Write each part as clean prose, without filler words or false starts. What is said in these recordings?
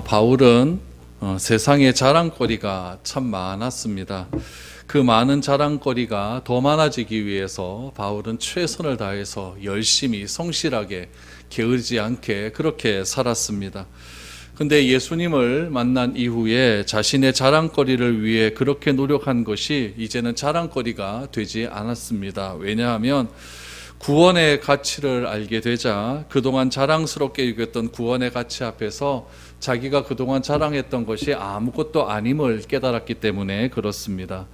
바울은 세상에 자랑거리가 참 많았습니다. 그 많은 자랑거리가 더 많아지기 위해서 바울은 최선을 다해서 열심히 성실하게 게으르지 않게 그렇게 살았습니다. 근데 예수님을 만난 이후에 자신의 자랑거리를 위해 그렇게 노력한 것이 이제는 자랑거리가 되지 않았습니다. 왜냐하면 구원의 가치를 알게 되자 그동안 자랑스럽게 여겼던 구원의 가치 앞에서 자기가 그동안 자랑했던 것이 아무것도 아님을 깨달았기 때문에 그렇습니다.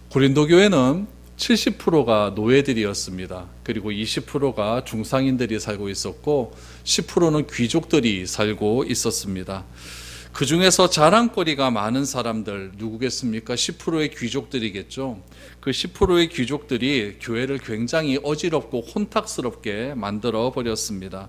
고린도 교회는 70%가 노예들이었습니다. 그리고 20%가 중상인들이 살고 있었고 10%는 귀족들이 살고 있었습니다. 그 중에서 자랑거리가 많은 사람들 누구겠습니까? 10%의 귀족들이겠죠. 그 10%의 귀족들이 교회를 굉장히 어지럽고 혼탁스럽게 만들어 버렸습니다.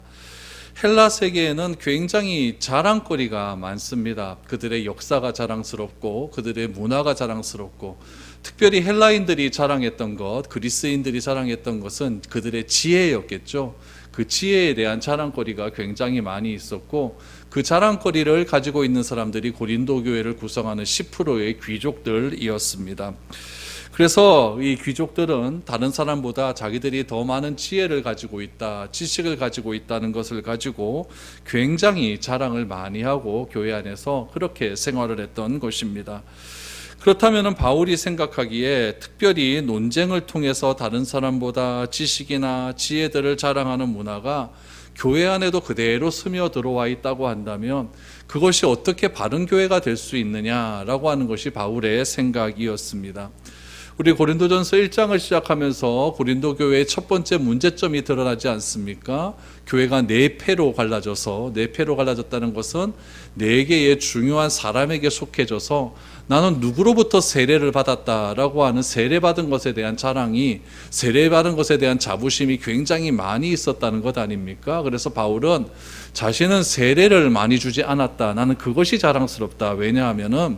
헬라 세계에는 굉장히 자랑거리가 많습니다. 그들의 역사가 자랑스럽고 그들의 문화가 자랑스럽고 특별히 헬라인들이 자랑했던 것, 그리스인들이 자랑했던 것은 그들의 지혜였겠죠. 그 지혜에 대한 자랑거리가 굉장히 많이 있었고 그 자랑거리를 가지고 있는 사람들이 고린도 교회를 구성하는 10%의 귀족들이었습니다. 그래서 이 귀족들은 다른 사람보다 자기들이 더 많은 지혜를 가지고 있다, 지식을 가지고 있다는 것을 가지고 굉장히 자랑을 많이 하고 교회 안에서 그렇게 생활을 했던 것입니다. 그렇다면 바울이 생각하기에 특별히 논쟁을 통해서 다른 사람보다 지식이나 지혜들을 자랑하는 문화가 교회 안에도 그대로 스며들어와 있다고 한다면 그것이 어떻게 바른 교회가 될 수 있느냐라고 하는 것이 바울의 생각이었습니다. 우리 고린도전서 1장을 시작하면서 고린도 교회의 첫 번째 문제점이 드러나지 않습니까? 교회가 네 패로 갈라져서, 네 패로 갈라졌다는 것은 네 개의 중요한 사람에게 속해져서 나는 누구로부터 세례를 받았다라고 하는 세례받은 것에 대한 자랑이, 세례받은 것에 대한 자부심이 굉장히 많이 있었다는 것 아닙니까? 그래서 바울은 자신은 세례를 많이 주지 않았다, 나는 그것이 자랑스럽다. 왜냐하면은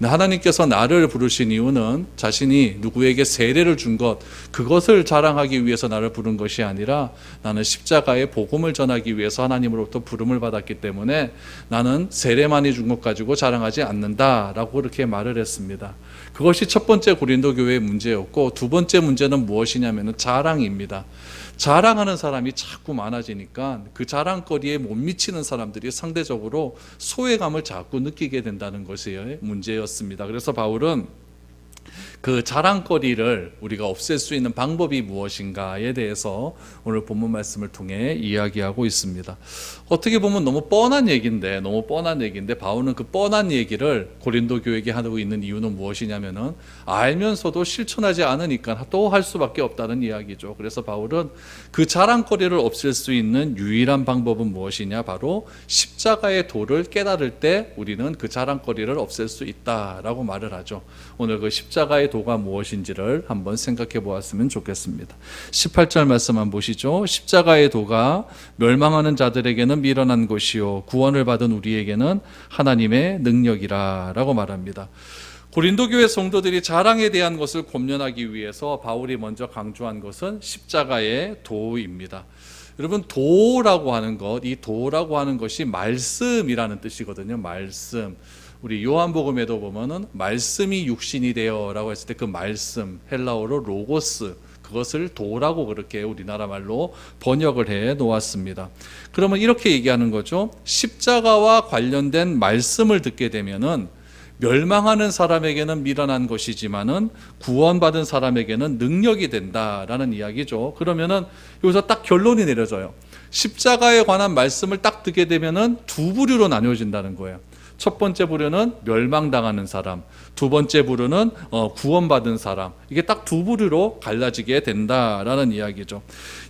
하나님께서 나를 부르신 이유는 자신이 누구에게 세례를 준 것, 그것을 자랑하기 위해서 나를 부른 것이 아니라 나는 십자가의 복음을 전하기 위해서 하나님으로부터 부름을 받았기 때문에 나는 세례 많이 준 것 가지고 자랑하지 않는다라고 그렇게 말을 했습니다. 그것이 첫 번째 고린도 교회의 문제였고, 두 번째 문제는 무엇이냐면 자랑입니다. 자랑하는 사람이 자꾸 많아지니까 그 자랑거리에 못 미치는 사람들이 상대적으로 소외감을 자꾸 느끼게 된다는 것이 문제였습니다. 그래서 바울은 그 자랑거리를 우리가 없앨 수 있는 방법이 무엇인가에 대해서 오늘 본문 말씀을 통해 이야기하고 있습니다. 어떻게 보면 너무 뻔한 얘기인데 바울은 그 뻔한 얘기를 고린도 교회에게 하고 있는 이유는 무엇이냐면은 알면서도 실천하지 않으니까 또 할 수밖에 없다는 이야기죠. 그래서 바울은 그 자랑거리를 없앨 수 있는 유일한 방법은 무엇이냐, 바로 십자가의 도를 깨달을 때 우리는 그 자랑거리를 없앨 수 있다라고 말을 하죠. 오늘 그 십자가의 도가 무엇인지를 한번 생각해 보았으면 좋겠습니다. 18절 말씀 한번 보시죠. 십자가의 도가 멸망하는 자들에게는 미련한 것이요 구원을 받은 우리에게는 하나님의 능력이라 라고 말합니다. 고린도 교회 성도들이 자랑에 대한 것을 권면하기 위해서 바울이 먼저 강조한 것은 십자가의 도입니다. 여러분, 도라고 하는 것, 이 도라고 하는 것이 말씀이라는 뜻이거든요. 말씀. 우리 요한복음에도 보면은 말씀이 육신이 되어라고 했을 때 그 말씀, 헬라어로 로고스, 그것을 도라고 그렇게 우리나라 말로 번역을 해 놓았습니다. 그러면 이렇게 얘기하는 거죠. 십자가와 관련된 말씀을 듣게 되면은 멸망하는 사람에게는 미련한 것이지만은 구원받은 사람에게는 능력이 된다라는 이야기죠. 그러면은 여기서 딱 결론이 내려져요. 십자가에 관한 말씀을 딱 듣게 되면은 두 부류로 나뉘어진다는 거예요. 첫 번째 부류는 멸망당하는 사람, 두 번째 부류는 구원받은 사람. 이게 딱 두 부류로 갈라지게 된다라는 이야기죠.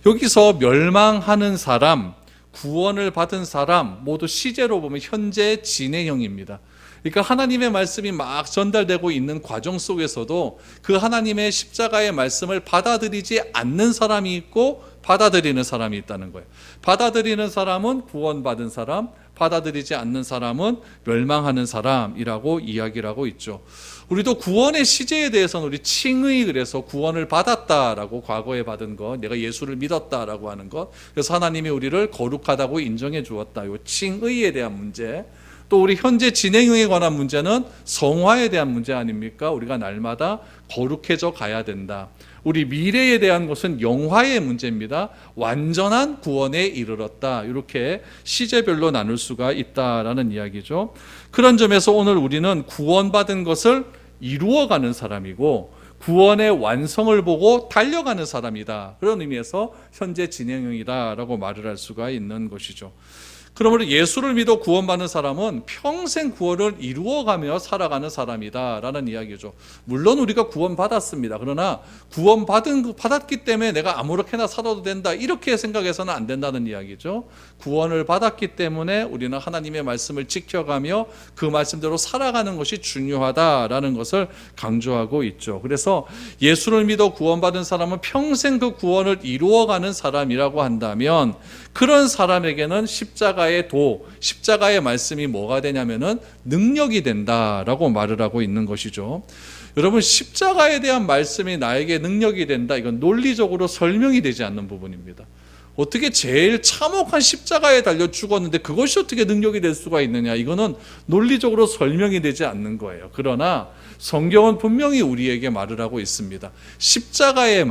여기서 멸망하는 사람, 구원을 받은 사람 모두 시제로 보면 현재 진행형입니다. 그러니까 하나님의 말씀이 막 전달되고 있는 과정 속에서도 그 하나님의 십자가의 말씀을 받아들이지 않는 사람이 있고 받아들이는 사람이 있다는 거예요. 받아들이는 사람은 구원받은 사람, 받아들이지 않는 사람은 멸망하는 사람이라고 이야기를 하고 있죠. 우리도 구원의 시제에 대해서는 우리 칭의, 그래서 구원을 받았다라고, 과거에 받은 것, 내가 예수를 믿었다라고 하는 것, 그래서 하나님이 우리를 거룩하다고 인정해 주었다, 이 칭의에 대한 문제. 또 우리 현재 진행형에 관한 문제는 성화에 대한 문제 아닙니까? 우리가 날마다 거룩해져 가야 된다. 우리 미래에 대한 것은 영화의 문제입니다. 완전한 구원에 이르렀다. 이렇게 시제별로 나눌 수가 있다라는 이야기죠. 그런 점에서 오늘 우리는 구원받은 것을 이루어가는 사람이고 구원의 완성을 보고 달려가는 사람이다. 그런 의미에서 현재 진행형이다라고 말을 할 수가 있는 것이죠. 그러므로 예수를 믿어 구원받는 사람은 평생 구원을 이루어가며 살아가는 사람이다라는 이야기죠. 물론 우리가 구원받았습니다. 그러나 받았기 때문에 내가 아무렇게나 살아도 된다 이렇게 생각해서는 안 된다는 이야기죠. 구원을 받았기 때문에 우리는 하나님의 말씀을 지켜가며 그 말씀대로 살아가는 것이 중요하다라는 것을 강조하고 있죠. 그래서 예수를 믿어 구원받은 사람은 평생 그 구원을 이루어가는 사람이라고 한다면 그런 사람에게는 십자가의 말씀이 뭐가 되냐면은 능력이 된다라고 말을 하고 있는 것이죠. 여러분, 십자가에 대한 말씀이 나에게 능력이 된다, 이건 논리적으로 설명이 되지 않는 부분입니다. 어떻게 제일 참혹한 십자가에 달려 죽었는데 그것이 어떻게 능력이 될 수가 있느냐, 이거는 논리적으로 설명이 되지 않는 거예요. 그러나 성경은 분명히 우리에게 말을 하고 있습니다. 십자가에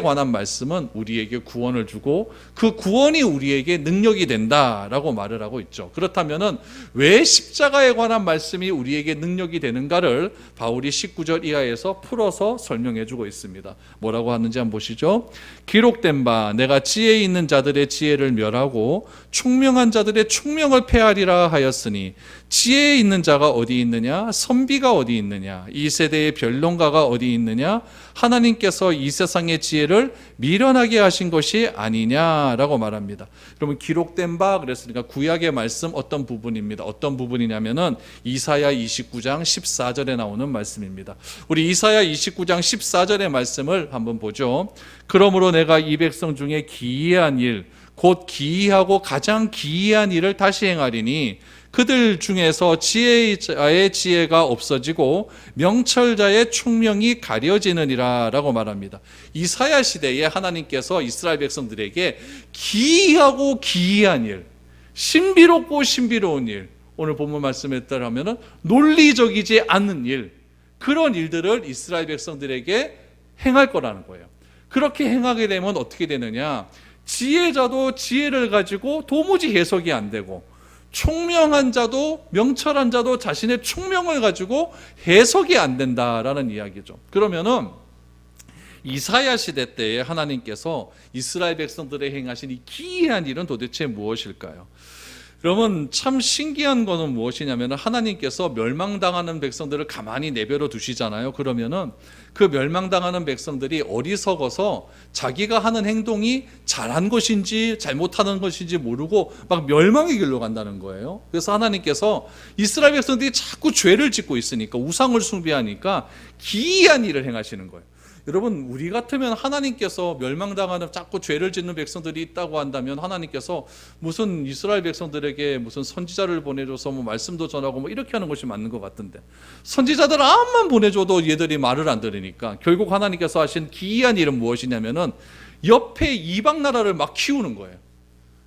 관한 말씀은 우리에게 구원을 주고 그 구원이 우리에게 능력이 된다라고 말을 하고 있죠. 그렇다면은 왜 십자가에 관한 말씀이 우리에게 능력이 되는가를 바울이 19절 이하에서 풀어서 설명해 주고 있습니다. 뭐라고 하는지 한번 보시죠. 기록된 바 내가 지혜 있는 자들의 지혜를 멸하고 총명한 자들의 총명을 폐하리라 하였으니 지혜 있는 자가 어디 있느냐? 선비가 어디 있느냐? 이 세대의 변론가가 어디 있느냐? 하나님께서 이 세상의 지혜를 미련하게 하신 것이 아니냐라고 말합니다. 여러분, 기록된 바 그랬으니까 구약의 말씀 어떤 부분입니다. 어떤 부분이냐면은 이사야 29장 14절에 나오는 말씀입니다. 우리 이사야 29장 14절의 말씀을 한번 보죠. 그러므로 내가 이 백성 중에 기이한 일, 곧 기이하고 가장 기이한 일을 다시 행하리니 그들 중에서 지혜자의 지혜가 없어지고 명철자의 총명이 가려지느니라 라고 말합니다. 이사야 시대에 하나님께서 이스라엘 백성들에게 기이하고 기이한 일, 신비롭고 신비로운 일, 오늘 본문 말씀에 따르면 논리적이지 않는 일, 그런 일들을 이스라엘 백성들에게 행할 거라는 거예요. 그렇게 행하게 되면 어떻게 되느냐, 지혜자도 지혜를 가지고 도무지 해석이 안 되고 총명한 자도 명철한 자도 자신의 총명을 가지고 해석이 안 된다라는 이야기죠. 그러면은 이사야 시대 때에 하나님께서 이스라엘 백성들에 행하신 이 기이한 일은 도대체 무엇일까요? 여러분, 참 신기한 거는 무엇이냐면 하나님께서 멸망당하는 백성들을 가만히 내버려 두시잖아요. 그러면은 그 멸망당하는 백성들이 어리석어서 자기가 하는 행동이 잘한 것인지 잘못하는 것인지 모르고 막 멸망의 길로 간다는 거예요. 그래서 하나님께서 이스라엘 백성들이 자꾸 죄를 짓고 있으니까, 우상을 숭배하니까 기이한 일을 행하시는 거예요. 여러분, 우리 같으면 하나님께서 멸망당하는 자꾸 죄를 짓는 백성들이 있다고 한다면 하나님께서 무슨 이스라엘 백성들에게 무슨 선지자를 보내줘서 뭐 말씀도 전하고 뭐 이렇게 하는 것이 맞는 것 같은데, 선지자들 암만 보내줘도 얘들이 말을 안 들으니까 결국 하나님께서 하신 기이한 일은 무엇이냐면은 옆에 이방 나라를 막 키우는 거예요.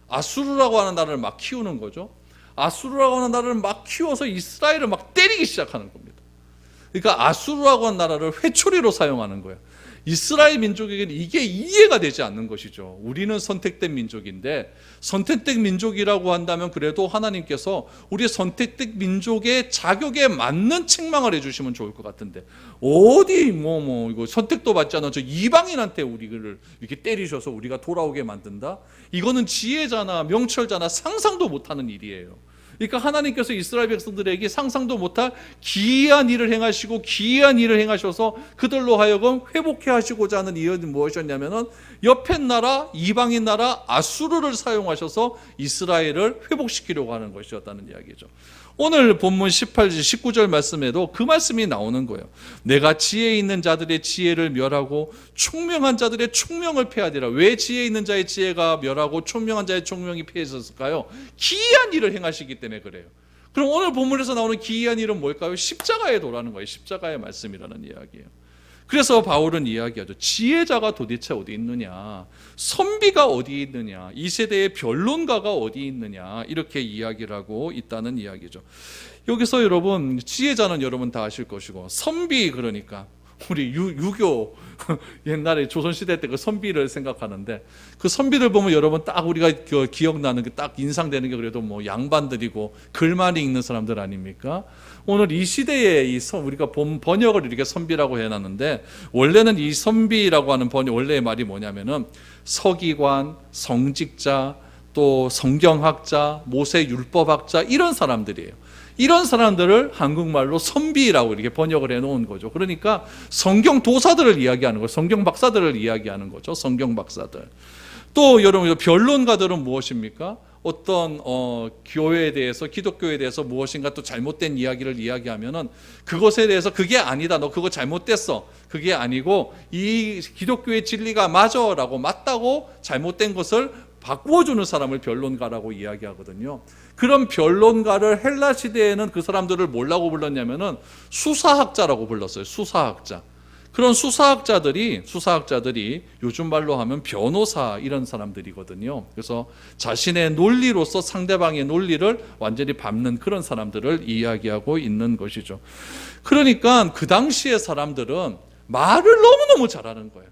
아수르라고 하는 나라를 막 키우는 거죠. 아수르라고 하는 나라를 막 키워서 이스라엘을 막 때리기 시작하는 겁니다. 그러니까 아수르라고 하는 나라를 회초리로 사용하는 거예요. 이스라엘 민족에게는 이게 이해가 되지 않는 것이죠. 우리는 선택된 민족인데, 선택된 민족이라고 한다면 그래도 하나님께서 우리 선택된 민족의 자격에 맞는 책망을 해주시면 좋을 것 같은데, 어디 이거 선택도 받지 않은 저 이방인한테 우리를 이렇게 때리셔서 우리가 돌아오게 만든다? 이거는 지혜자나 명철자나 상상도 못하는 일이에요. 그러니까 하나님께서 이스라엘 백성들에게 상상도 못할 기이한 일을 행하시고 기이한 일을 행하셔서 그들로 하여금 회복해 하시고자 하는 이유는 무엇이었냐면은 옆에 나라, 이방인 나라 아수르를 사용하셔서 이스라엘을 회복시키려고 하는 것이었다는 이야기죠. 오늘 본문 18절, 19절 말씀에도 그 말씀이 나오는 거예요. 내가 지혜 있는 자들의 지혜를 멸하고 총명한 자들의 총명을 폐하리라. 왜 지혜 있는 자의 지혜가 멸하고 총명한 자의 총명이 폐해졌을까요? 기이한 일을 행하시기 때문에 그래요. 그럼 오늘 본문에서 나오는 기이한 일은 뭘까요? 십자가에 도라는 거예요. 십자가의 말씀이라는 이야기예요. 그래서 바울은 이야기하죠. 지혜자가 도대체 어디 있느냐, 선비가 어디 있느냐, 이 세대의 변론가가 어디 있느냐, 이렇게 이야기를 하고 있다는 이야기죠. 여기서 여러분, 지혜자는 여러분 다 아실 것이고, 선비, 그러니까 우리 유교 옛날에 조선시대 때 그 선비를 생각하는데, 그 선비들 보면 여러분 딱 우리가 기억나는 게, 딱 인상되는 게 그래도 뭐 양반들이고 글 많이 읽는 사람들 아닙니까? 오늘 이 시대에 우리가 번역을 이렇게 선비라고 해놨는데, 원래는 이 선비라고 하는 원래의 말이 뭐냐면은 서기관, 성직자, 또 성경학자, 모세율법학자, 이런 사람들이에요. 이런 사람들을 한국말로 선비라고 이렇게 번역을 해놓은 거죠. 그러니까 성경 도사들을 이야기하는 거죠. 성경 박사들을 이야기하는 거죠. 성경 박사들. 또 여러분, 변론가들은 무엇입니까? 어떤 교회에 대해서, 기독교에 대해서 무엇인가 또 잘못된 이야기를 이야기하면은 그것에 대해서 그게 아니다, 너 그거 잘못됐어, 그게 아니고 이 기독교의 진리가 맞아라고, 맞다고 잘못된 것을 바꾸어주는 사람을 변론가라고 이야기하거든요. 그런 변론가를 헬라 시대에는 그 사람들을 뭐라고 불렀냐면은 수사학자라고 불렀어요. 수사학자. 그런 수사학자들이 요즘 말로 하면 변호사, 이런 사람들이거든요. 그래서 자신의 논리로서 상대방의 논리를 완전히 밟는 그런 사람들을 이야기하고 있는 것이죠. 그러니까 그 당시의 사람들은 말을 너무너무 잘하는 거예요.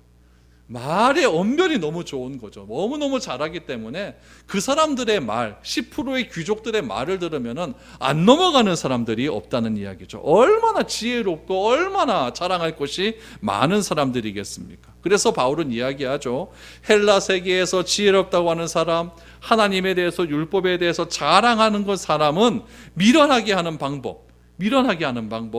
말의 언변이 너무 좋은 거죠. 너무너무 잘하기 때문에 그 사람들의 말, 10%의 귀족들의 말을 들으면은 안 넘어가는 사람들이 없다는 이야기죠. 얼마나 지혜롭고 얼마나 자랑할 것이 많은 사람들이겠습니까? 그래서 바울은 이야기하죠. 헬라 세계에서 지혜롭다고 하는 사람, 하나님에 대해서, 율법에 대해서 자랑하는 것, 사람은 미련하게 하는 방법,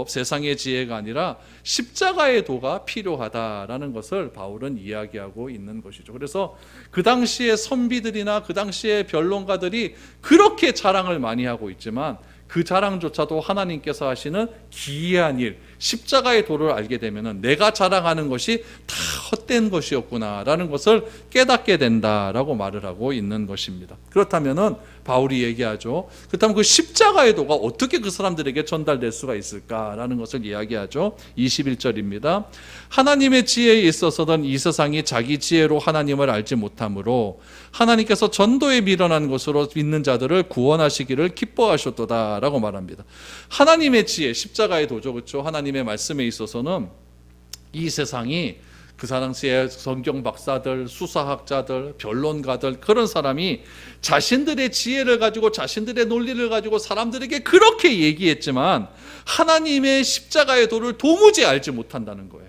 세상의 지혜가 아니라 십자가의 도가 필요하다라는 것을 바울은 이야기하고 있는 것이죠. 그래서 그 당시의 선비들이나 그 당시의 변론가들이 그렇게 자랑을 많이 하고 있지만, 그 자랑조차도 하나님께서 하시는 기이한 일, 십자가의 도를 알게 되면 내가 자랑하는 것이 다 헛된 것이었구나라는 것을 깨닫게 된다라고 말을 하고 있는 것입니다. 그렇다면 바울이 얘기하죠. 그렇다면 그 십자가의 도가 어떻게 그 사람들에게 전달될 수가 있을까라는 것을 이야기하죠. 21절입니다. 하나님의 지혜에 있어서는 이 세상이 자기 지혜로 하나님을 알지 못하므로 하나님께서 전도에 미련한 것으로 믿는 자들을 구원하시기를 기뻐하셨도다 라고 말합니다. 하나님의 지혜, 십자가의 도죠. 그렇죠? 하나님의 말씀에 있어서는 이 세상이 그 당시에 성경 박사들, 수사학자들, 변론가들, 그런 사람이 자신들의 지혜를 가지고, 자신들의 논리를 가지고 사람들에게 그렇게 얘기했지만 하나님의 십자가의 도를 도무지 알지 못한다는 거예요.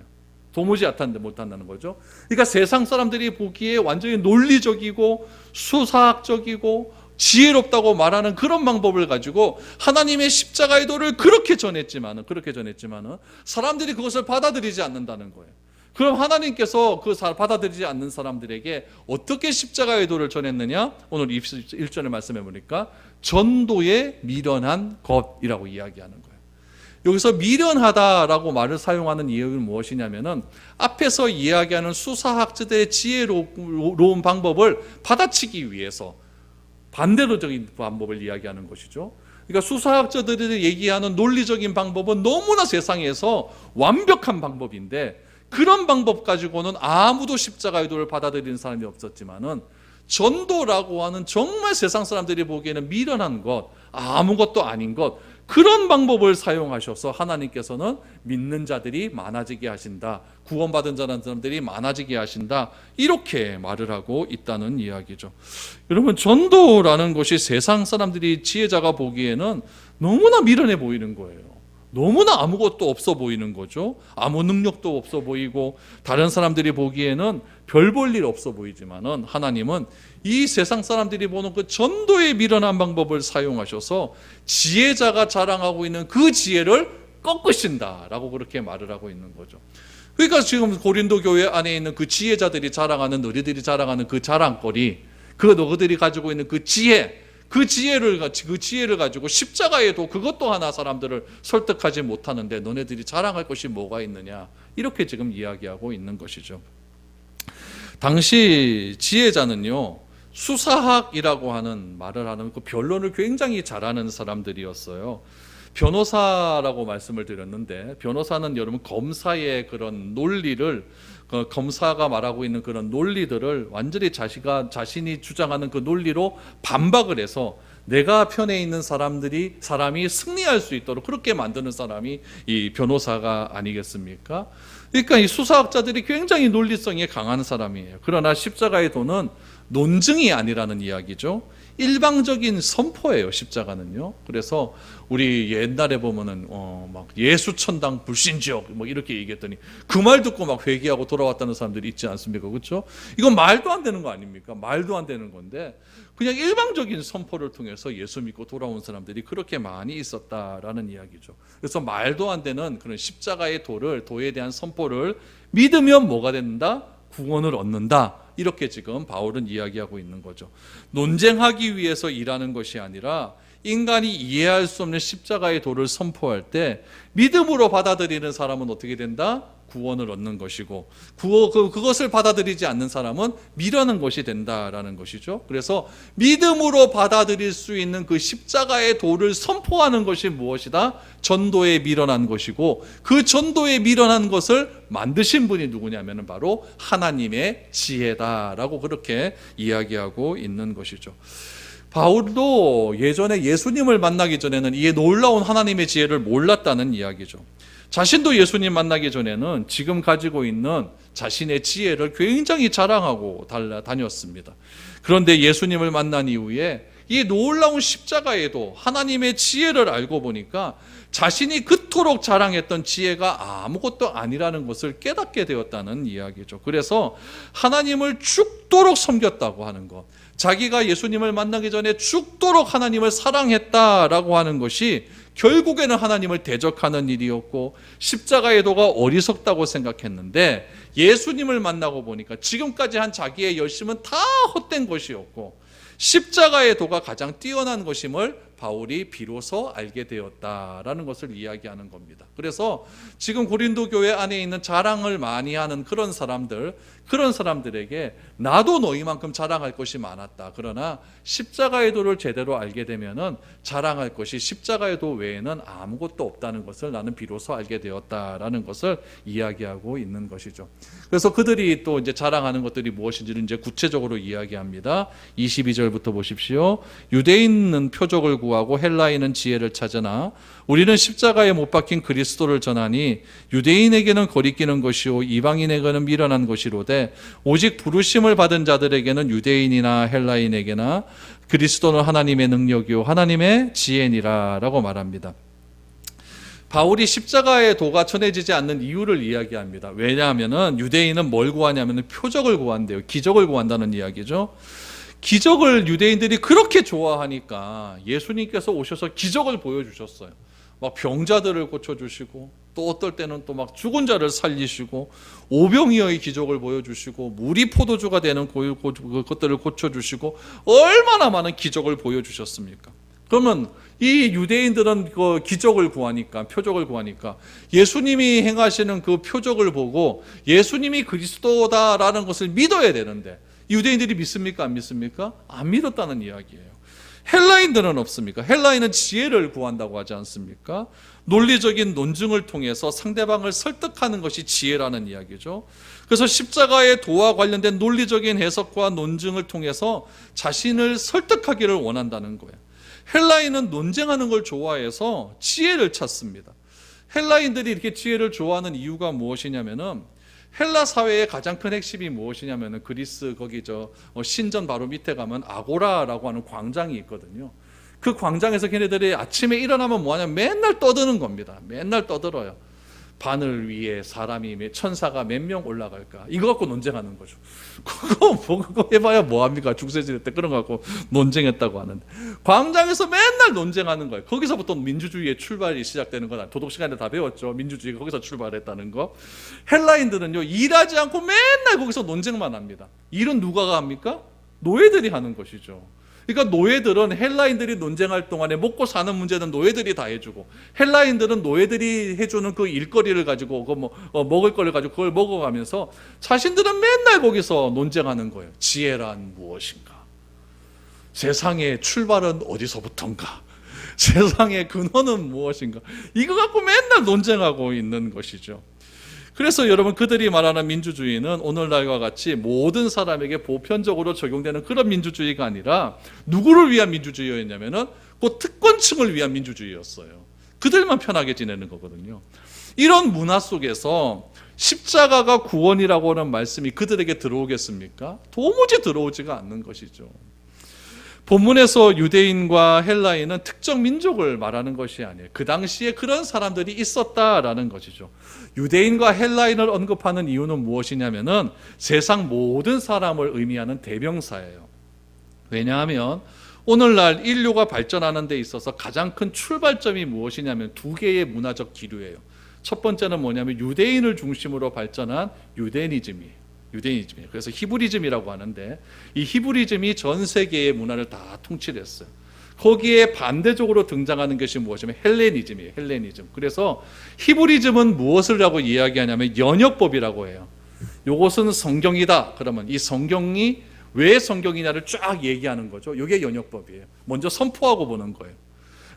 도무지 못한다는 거죠. 그러니까 세상 사람들이 보기에 완전히 논리적이고 수사학적이고 지혜롭다고 말하는 그런 방법을 가지고 하나님의 십자가의 도를 그렇게 전했지만은 사람들이 그것을 받아들이지 않는다는 거예요. 그럼 하나님께서 그 받아들이지 않는 사람들에게 어떻게 십자가의 도를 전했느냐? 오늘 1절의 말씀해 보니까 전도에 미련한 것이라고 이야기하는 거예요. 여기서 미련하다라고 말을 사용하는 이유는 무엇이냐면은 앞에서 이야기하는 수사학자들의 지혜로운 방법을 받아치기 위해서 반대로적인 방법을 이야기하는 것이죠. 그러니까 수사학자들이 얘기하는 논리적인 방법은 너무나 세상에서 완벽한 방법인데, 그런 방법 가지고는 아무도 십자가의 도를 받아들이는 사람이 없었지만은 전도라고 하는 정말 세상 사람들이 보기에는 미련한 것, 아무것도 아닌 것, 그런 방법을 사용하셔서 하나님께서는 믿는 자들이 많아지게 하신다, 구원받은 사람들이 많아지게 하신다, 이렇게 말을 하고 있다는 이야기죠. 여러분, 전도라는 것이 세상 사람들이, 지혜자가 보기에는 너무나 미련해 보이는 거예요. 너무나 아무것도 없어 보이는 거죠. 아무 능력도 없어 보이고 다른 사람들이 보기에는 별 볼 일 없어 보이지만은 하나님은 이 세상 사람들이 보는 그 전도에 미련한 방법을 사용하셔서 지혜자가 자랑하고 있는 그 지혜를 꺾으신다라고 그렇게 말을 하고 있는 거죠. 그러니까 지금 고린도 교회 안에 있는 그 지혜자들이 자랑하는, 너희들이 자랑하는 그 자랑거리, 그 너희들이 가지고 있는 그 지혜, 그 지혜를 가지고 십자가의 도, 그것도 하나 사람들을 설득하지 못하는데 너네들이 자랑할 것이 뭐가 있느냐, 이렇게 지금 이야기하고 있는 것이죠. 당시 지혜자는요, 수사학이라고 하는 말을 하는 그 변론을 굉장히 잘하는 사람들이었어요. 변호사라고 말씀을 드렸는데, 변호사는 여러분 검사의 그런 논리를, 검사가 말하고 있는 그런 논리들을 완전히 자신이 주장하는 그 논리로 반박을 해서 내가 편에 있는 사람이 승리할 수 있도록 그렇게 만드는 사람이 이 변호사가 아니겠습니까? 그러니까 이 수사학자들이 굉장히 논리성이 강한 사람이에요. 그러나 십자가의 도는 논증이 아니라는 이야기죠. 일방적인 선포예요, 십자가는요. 그래서 우리 옛날에 보면은 막 예수 천당 불신지역 뭐 이렇게 얘기했더니 그 말 듣고 막 회개하고 돌아왔다는 사람들이 있지 않습니까? 그렇죠? 이건 말도 안 되는 거 아닙니까? 말도 안 되는 건데 그냥 일방적인 선포를 통해서 예수 믿고 돌아온 사람들이 그렇게 많이 있었다라는 이야기죠. 그래서 말도 안 되는 그런 십자가의 도에 대한 선포를 믿으면 뭐가 된다? 구원을 얻는다. 이렇게 지금 바울은 이야기하고 있는 거죠. 논쟁하기 위해서 일하는 것이 아니라 인간이 이해할 수 없는 십자가의 도를 선포할 때 믿음으로 받아들이는 사람은 어떻게 된다? 구원을 얻는 것이고 그것을 받아들이지 않는 사람은 미련한 것이 된다라는 것이죠. 그래서 믿음으로 받아들일 수 있는 그 십자가의 도를 선포하는 것이 무엇이다? 전도에 미련한 것이고 그 전도에 미련한 것을 만드신 분이 누구냐면 바로 하나님의 지혜다라고 그렇게 이야기하고 있는 것이죠. 바울도 예전에 예수님을 만나기 전에는 이 놀라운 하나님의 지혜를 몰랐다는 이야기죠. 자신도 예수님 만나기 전에는 지금 가지고 있는 자신의 지혜를 굉장히 자랑하고 다녔습니다. 그런데 예수님을 만난 이후에 이 놀라운 십자가에도 하나님의 지혜를 알고 보니까 자신이 그토록 자랑했던 지혜가 아무것도 아니라는 것을 깨닫게 되었다는 이야기죠. 그래서 하나님을 죽도록 섬겼다고 하는 것, 자기가 예수님을 만나기 전에 죽도록 하나님을 사랑했다라고 하는 것이 결국에는 하나님을 대적하는 일이었고 십자가의 도가 어리석다고 생각했는데 예수님을 만나고 보니까 지금까지 한 자기의 열심은 다 헛된 것이었고 십자가의 도가 가장 뛰어난 것임을 바울이 비로소 알게 되었다라는 것을 이야기하는 겁니다. 그래서 지금 고린도 교회 안에 있는 자랑을 많이 하는 그런 사람들에게 나도 너희만큼 자랑할 것이 많았다. 그러나 십자가의 도를 제대로 알게 되면은 자랑할 것이 십자가의 도 외에는 아무것도 없다는 것을 나는 비로소 알게 되었다라는 것을 이야기하고 있는 것이죠. 그래서 그들이 또 이제 자랑하는 것들이 무엇인지를 이제 구체적으로 이야기합니다. 22절부터 보십시오. 유대인은 표적을 구하고 헬라인은 지혜를 찾으나 우리는 십자가에 못 박힌 그리스도를 전하니 유대인에게는 거리끼는 것이요 이방인에게는 미련한 것이로되 오직 부르심을 받은 자들에게는 유대인이나 헬라인에게나 그리스도는 하나님의 능력이요 하나님의 지혜니라 라고 말합니다. 바울이 십자가의 도가 전해지지 않는 이유를 이야기합니다. 왜냐하면 유대인은 뭘 구하냐면 표적을 구한대요. 기적을 구한다는 이야기죠. 기적을 유대인들이 그렇게 좋아하니까 예수님께서 오셔서 기적을 보여주셨어요. 막 병자들을 고쳐주시고 또 어떨 때는 또 막 죽은 자를 살리시고 오병이어의 기적을 보여주시고 물이 포도주가 되는 것들을 고쳐주시고 얼마나 많은 기적을 보여주셨습니까? 그러면 이 유대인들은 그 기적을 구하니까, 표적을 구하니까 예수님이 행하시는 그 표적을 보고 예수님이 그리스도다라는 것을 믿어야 되는데 유대인들이 믿습니까? 안 믿습니까? 안 믿었다는 이야기예요. 헬라인들은 없습니까? 헬라인은 지혜를 구한다고 하지 않습니까? 논리적인 논증을 통해서 상대방을 설득하는 것이 지혜라는 이야기죠. 그래서 십자가의 도와 관련된 논리적인 해석과 논증을 통해서 자신을 설득하기를 원한다는 거예요. 헬라인은 논쟁하는 걸 좋아해서 지혜를 찾습니다. 헬라인들이 이렇게 지혜를 좋아하는 이유가 무엇이냐면은 헬라 사회의 가장 큰 핵심이 무엇이냐면 그리스 거기 신전 바로 밑에 가면 아고라라고 하는 광장이 있거든요. 그 광장에서 걔네들이 아침에 일어나면 뭐하냐면 맨날 떠드는 겁니다. 맨날 떠들어요. 바늘 위에 천사가 몇 명 올라갈까? 이거 갖고 논쟁하는 거죠. 그거 해봐야 뭐합니까? 중세시대 때 그런 거 갖고 논쟁했다고 하는데. 광장에서 맨날 논쟁하는 거예요. 거기서부터 민주주의의 출발이 시작되는 거다. 도덕 시간에 다 배웠죠. 민주주의가 거기서 출발했다는 거. 헬라인들은요, 일하지 않고 맨날 거기서 논쟁만 합니다. 일은 누가 합니까? 노예들이 하는 것이죠. 그러니까 노예들은 헬라인들이 논쟁할 동안에 먹고 사는 문제는 노예들이 다 해주고 헬라인들은 노예들이 해주는 그 일거리를 가지고 먹을 거를 가지고 그걸 먹어가면서 자신들은 맨날 거기서 논쟁하는 거예요. 지혜란 무엇인가? 세상의 출발은 어디서부터인가? 세상의 근원은 무엇인가? 이거 갖고 맨날 논쟁하고 있는 것이죠. 그래서 여러분, 그들이 말하는 민주주의는 오늘날과 같이 모든 사람에게 보편적으로 적용되는 그런 민주주의가 아니라 누구를 위한 민주주의였냐면은 그 특권층을 위한 민주주의였어요. 그들만 편하게 지내는 거거든요. 이런 문화 속에서 십자가가 구원이라고 하는 말씀이 그들에게 들어오겠습니까? 도무지 들어오지가 않는 것이죠. 본문에서 유대인과 헬라인은 특정 민족을 말하는 것이 아니에요. 그 당시에 그런 사람들이 있었다라는 것이죠. 유대인과 헬라인을 언급하는 이유는 무엇이냐면은 세상 모든 사람을 의미하는 대명사예요. 왜냐하면 오늘날 인류가 발전하는 데 있어서 가장 큰 출발점이 무엇이냐면 두 개의 문화적 기류예요. 첫 번째는 뭐냐면 유대인을 중심으로 발전한 유대니즘이에요. 그래서 히브리즘이라고 하는데, 이 히브리즘이 전 세계의 문화를 다 통치를 했어요. 거기에 반대적으로 등장하는 것이 무엇이냐면 헬레니즘이에요. 헬레니즘. 그래서 히브리즘은 무엇을 하고 이야기하냐면 연역법이라고 해요. 이것은 성경이다. 그러면 이 성경이 왜 성경이냐를 쫙 얘기하는 거죠. 이게 연역법이에요. 먼저 선포하고 보는 거예요.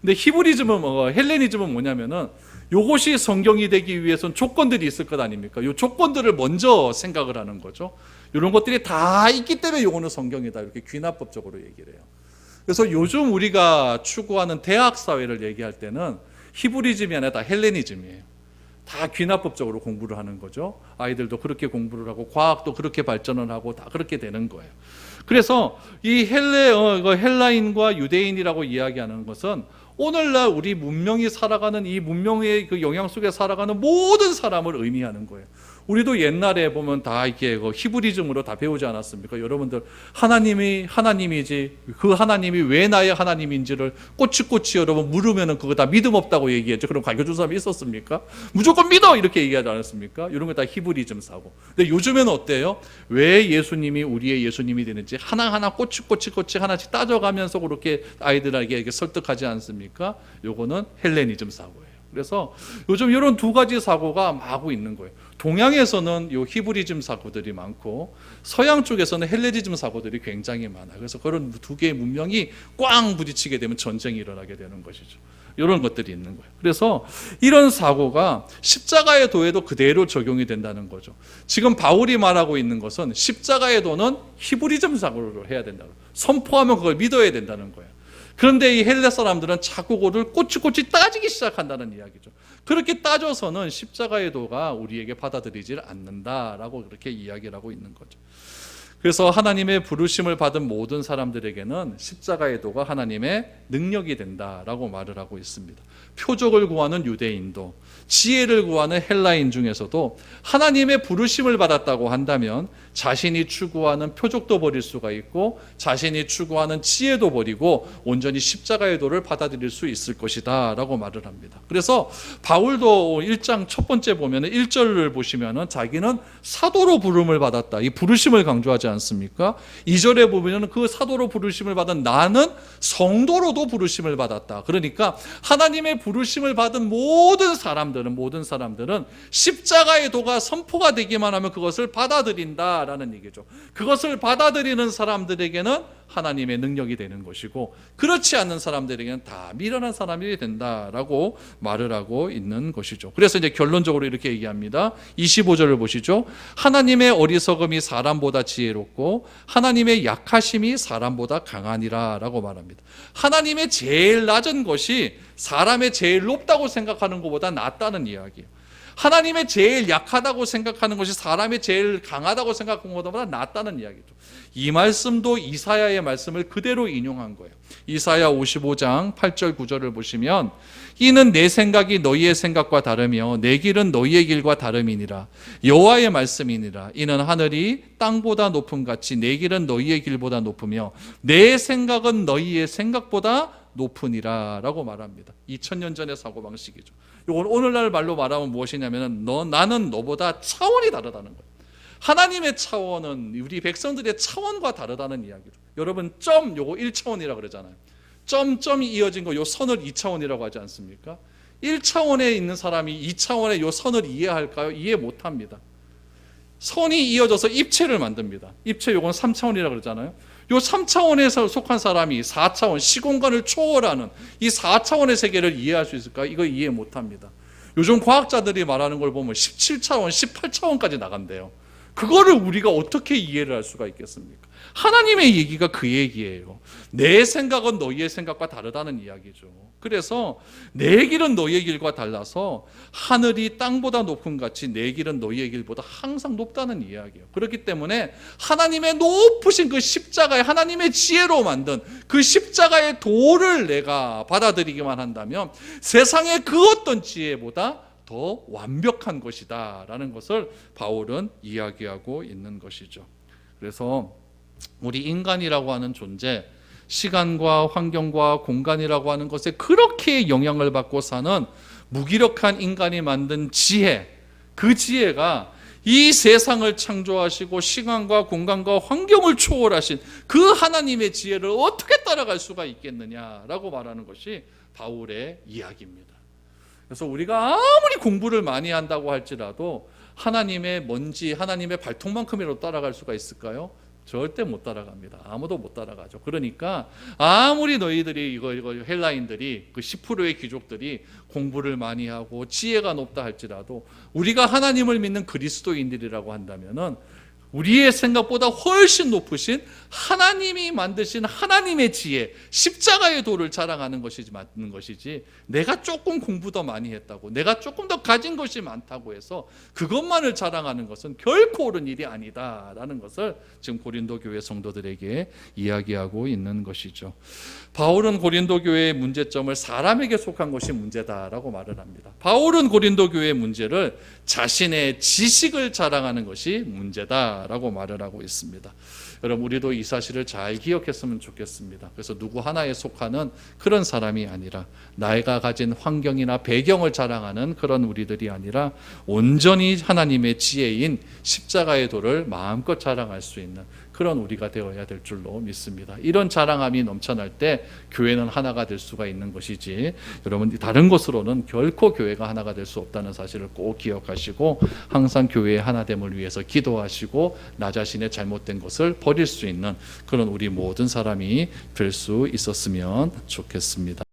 근데 히브리즘은 헬레니즘은 뭐냐면은 이것이 성경이 되기 위해서는 조건들이 있을 것 아닙니까? 이 조건들을 먼저 생각을 하는 거죠. 이런 것들이 다 있기 때문에 이거는 성경이다. 이렇게 귀납법적으로 얘기를 해요. 그래서 요즘 우리가 추구하는 대학 사회를 얘기할 때는 히브리즘이 아니라 다 헬레니즘이에요. 다 귀납법적으로 공부를 하는 거죠. 아이들도 그렇게 공부를 하고 과학도 그렇게 발전을 하고 다 그렇게 되는 거예요. 그래서 이 헬라인과 유대인이라고 이야기하는 것은 오늘날 우리 문명이 살아가는 이 문명의 그 영향 속에 살아가는 모든 사람을 의미하는 거예요. 우리도 옛날에 보면 다 이렇게 히브리즘으로 다 배우지 않았습니까? 여러분들 하나님이 하나님이지 그 하나님이 왜 나의 하나님인지를 꼬치꼬치 여러분 물으면은 그거 다 믿음 없다고 얘기했죠. 그럼 가르쳐준 사람이 있었습니까? 무조건 믿어 이렇게 얘기하지 않았습니까? 이런 거 다 히브리즘 사고. 근데 요즘에는 어때요? 왜 예수님이 우리의 예수님이 되는지 하나하나 꼬치꼬치 하나씩 따져가면서 그렇게 아이들에게 설득하지 않습니까? 요거는 헬레니즘 사고예요. 그래서 요즘 이런 두 가지 사고가 마구 있는 거예요. 동양에서는 요 히브리즘 사고들이 많고 서양 쪽에서는 헬레니즘 사고들이 굉장히 많아요. 그래서 그런 두 개의 문명이 꽝 부딪히게 되면 전쟁이 일어나게 되는 것이죠. 이런 것들이 있는 거예요. 그래서 이런 사고가 십자가의 도에도 그대로 적용이 된다는 거죠. 지금 바울이 말하고 있는 것은 십자가의 도는 히브리즘 사고를 해야 된다고, 선포하면 그걸 믿어야 된다는 거예요. 그런데 이 헬레 사람들은 자꾸 그걸 꼬치꼬치 따지기 시작한다는 이야기죠. 그렇게 따져서는 십자가의 도가 우리에게 받아들이질 않는다라고 그렇게 이야기를 하고 있는 거죠. 그래서 하나님의 부르심을 받은 모든 사람들에게는 십자가의 도가 하나님의 능력이 된다라고 말을 하고 있습니다. 표적을 구하는 유대인도 지혜를 구하는 헬라인 중에서도 하나님의 부르심을 받았다고 한다면 자신이 추구하는 표적도 버릴 수가 있고 자신이 추구하는 지혜도 버리고 온전히 십자가의 도를 받아들일 수 있을 것이다 라고 말을 합니다. 그래서 바울도 1장 첫 번째 보면 1절을 보시면 자기는 사도로 부름을 받았다, 이 부르심을 강조하지 않습니까? 2절에 보면 그 사도로 부르심을 받은 나는 성도로도 부르심을 받았다. 그러니까 하나님의 부르심을 받은 모든 사람들은 십자가의 도가 선포가 되기만 하면 그것을 받아들인다라는 얘기죠. 그것을 받아들이는 사람들에게는 하나님의 능력이 되는 것이고 그렇지 않는 사람들에게는 다 미련한 사람이 된다라고 말을 하고 있는 것이죠. 그래서 이제 결론적으로 이렇게 얘기합니다. 25절을 보시죠. 하나님의 어리석음이 사람보다 지혜롭고 하나님의 약하심이 사람보다 강하니라 라고 말합니다. 하나님의 제일 낮은 것이 사람의 제일 높다고 생각하는 것보다 낫다는 이야기예요. 하나님의 제일 약하다고 생각하는 것이 사람의 제일 강하다고 생각하는 것보다 낫다는 이야기죠. 이 말씀도 이사야의 말씀을 그대로 인용한 거예요. 이사야 55장 8절 9절을 보시면 이는 내 생각이 너희의 생각과 다르며 내 길은 너희의 길과 다름이니라. 여호와의 말씀이니라. 이는 하늘이 땅보다 높음 같이 내 길은 너희의 길보다 높으며 내 생각은 너희의 생각보다 높으니라 라고 말합니다. 2000년 전의 사고방식이죠. 이건 오늘날 말로 말하면 무엇이냐면 나는 너보다 차원이 다르다는 거예요. 하나님의 차원은 우리 백성들의 차원과 다르다는 이야기죠. 여러분 요거 1차원이라고 그러잖아요. 점이 이어진 거 요 선을 2차원이라고 하지 않습니까? 1차원에 있는 사람이 2차원의 요 선을 이해할까요? 이해 못합니다. 선이 이어져서 입체를 만듭니다. 입체 요건 3차원이라고 그러잖아요. 요 3차원에서 속한 사람이 4차원 시공간을 초월하는 이 4차원의 세계를 이해할 수 있을까? 이거 이해 못합니다. 요즘 과학자들이 말하는 걸 보면 17차원, 18차원까지 나간대요. 그거를 우리가 어떻게 이해를 할 수가 있겠습니까? 하나님의 얘기가 그 얘기예요. 내 생각은 너희의 생각과 다르다는 이야기죠. 그래서 내 길은 너희의 길과 달라서 하늘이 땅보다 높은 같이 내 길은 너희의 길보다 항상 높다는 이야기예요. 그렇기 때문에 하나님의 높으신 그 십자가에 하나님의 지혜로 만든 그 십자가의 도를 내가 받아들이기만 한다면 세상의 그 어떤 지혜보다 더 완벽한 것이다 라는 것을 바울은 이야기하고 있는 것이죠. 그래서 우리 인간이라고 하는 존재, 시간과 환경과 공간이라고 하는 것에 그렇게 영향을 받고 사는 무기력한 인간이 만든 지혜, 그 지혜가 이 세상을 창조하시고 시간과 공간과 환경을 초월하신 그 하나님의 지혜를 어떻게 따라갈 수가 있겠느냐라고 말하는 것이 바울의 이야기입니다. 그래서 우리가 아무리 공부를 많이 한다고 할지라도 하나님의 먼지, 하나님의 발톱만큼이라도 따라갈 수가 있을까요? 절대 못 따라갑니다. 아무도 못 따라가죠. 그러니까 아무리 너희들이 이거 헬라인들이 그 10%의 귀족들이 공부를 많이 하고 지혜가 높다 할지라도 우리가 하나님을 믿는 그리스도인들이라고 한다면은 우리의 생각보다 훨씬 높으신 하나님이 만드신 하나님의 지혜, 십자가의 도를 자랑하는 것이지 맞는 것이지 내가 조금 공부 더 많이 했다고, 내가 조금 더 가진 것이 많다고 해서 그것만을 자랑하는 것은 결코 옳은 일이 아니다라는 것을 지금 고린도 교회 성도들에게 이야기하고 있는 것이죠. 바울은 고린도 교회의 문제점을 사람에게 속한 것이 문제다라고 말을 합니다. 바울은 고린도 교회의 문제를 자신의 지식을 자랑하는 것이 문제다라고 말을 하고 있습니다. 여러분, 우리도 이 사실을 잘 기억했으면 좋겠습니다. 그래서 누구 하나에 속하는 그런 사람이 아니라 나이가 가진 환경이나 배경을 자랑하는 그런 우리들이 아니라 온전히 하나님의 지혜인 십자가의 도를 마음껏 자랑할 수 있는 그런 우리가 되어야 될 줄로 믿습니다. 이런 자랑함이 넘쳐날 때 교회는 하나가 될 수가 있는 것이지 여러분 다른 것으로는 결코 교회가 하나가 될 수 없다는 사실을 꼭 기억하시고 항상 교회의 하나됨을 위해서 기도하시고 나 자신의 잘못된 것을 버릴 수 있는 그런 우리 모든 사람이 될 수 있었으면 좋겠습니다.